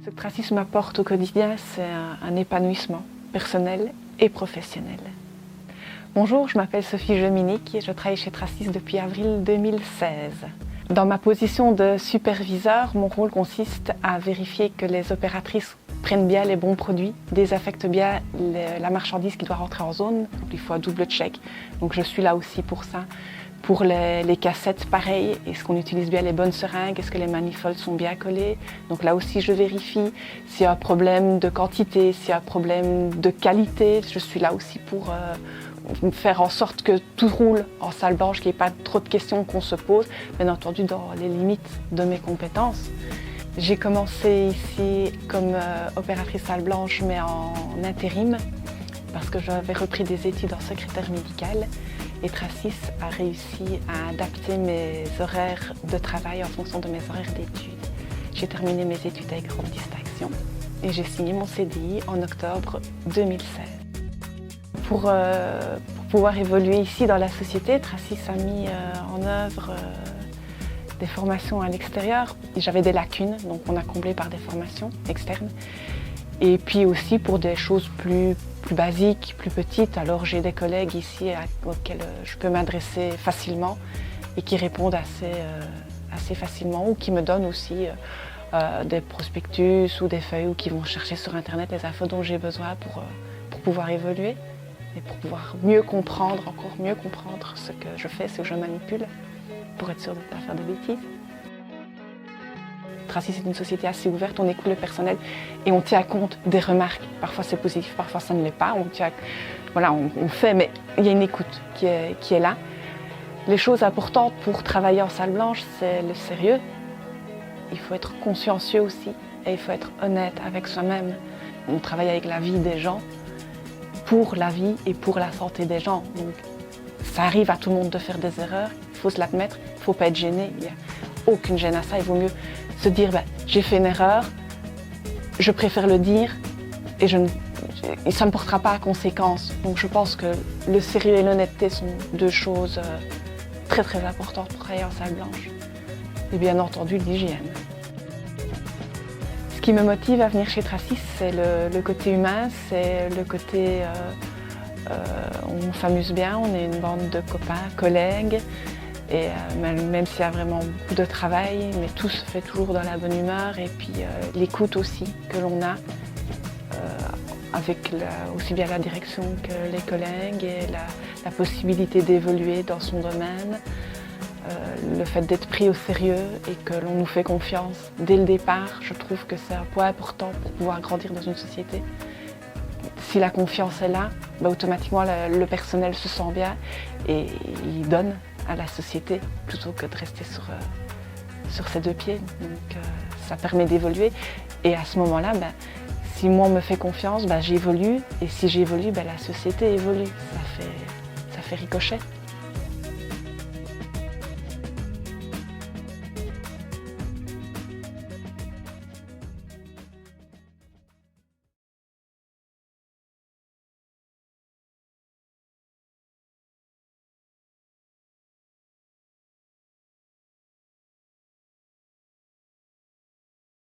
Ce que Tracis m'apporte au quotidien, c'est un épanouissement personnel et professionnel. Bonjour, je m'appelle Sophie Jominic et je travaille chez Tracis depuis avril 2016. Dans ma position de superviseur, mon rôle consiste à vérifier que les opératrices prennent bien les bons produits, désaffectent bien la marchandise qui doit rentrer en zone. Il faut un double check, donc je suis là aussi pour ça. Pour les cassettes, pareil, est-ce qu'on utilise bien les bonnes seringues, est-ce que les manifolds sont bien collés? Donc là aussi je vérifie s'il y a un problème de quantité, s'il y a un problème de qualité. Je suis là aussi pour faire en sorte que tout roule en salle blanche, qu'il n'y ait pas trop de questions qu'on se pose, bien entendu dans les limites de mes compétences. J'ai commencé ici comme opératrice salle blanche, mais en intérim, parce que j'avais repris des études en secrétaire médical. Et Tracis a réussi à adapter mes horaires de travail en fonction de mes horaires d'études. J'ai terminé mes études avec grande distinction et j'ai signé mon CDI en octobre 2016. Pour pouvoir évoluer ici dans la société, Tracis a mis en œuvre des formations à l'extérieur. J'avais des lacunes, donc on a comblé par des formations externes. Et puis aussi pour des choses plus basiques, plus petites. Alors j'ai des collègues ici auxquels je peux m'adresser facilement et qui répondent assez facilement ou qui me donnent aussi des prospectus ou des feuilles ou qui vont chercher sur Internet les infos dont j'ai besoin pour pouvoir évoluer et pour pouvoir encore mieux comprendre ce que je fais, ce que je manipule, pour être sûr de ne pas faire de bêtises. Tracis est une société assez ouverte, on écoute le personnel et on tient compte des remarques. Parfois c'est positif, parfois ça ne l'est pas. On fait, mais il y a une écoute qui est là. Les choses importantes pour travailler en salle blanche, c'est le sérieux. Il faut être consciencieux aussi et il faut être honnête avec soi-même. On travaille avec la vie des gens, pour la vie et pour la santé des gens. Donc, ça arrive à tout le monde de faire des erreurs, il faut se l'admettre, il ne faut pas être gêné. Il n'y a aucune gêne à ça, il vaut mieux se dire j'ai fait une erreur, je préfère le dire et ça ne me portera pas à conséquence. Donc je pense que le sérieux et l'honnêteté sont deux choses très très importantes pour travailler en salle blanche. Et bien entendu l'hygiène. Ce qui me motive à venir chez Tracis, c'est le côté humain, c'est le côté on s'amuse bien, on est une bande de copains, collègues. Et même s'il y a vraiment beaucoup de travail, mais tout se fait toujours dans la bonne humeur. Et puis l'écoute aussi que l'on a, avec aussi bien la direction que les collègues et la possibilité d'évoluer dans son domaine. Le fait d'être pris au sérieux et que l'on nous fait confiance dès le départ, je trouve que c'est un point important pour pouvoir grandir dans une société. Si la confiance est là, automatiquement le personnel se sent bien et il donne à la société plutôt que de rester sur ses deux pieds. Donc ça permet d'évoluer et à ce moment-là, si moi on me fait confiance, j'évolue et si j'évolue, la société évolue. Ça fait ricochet.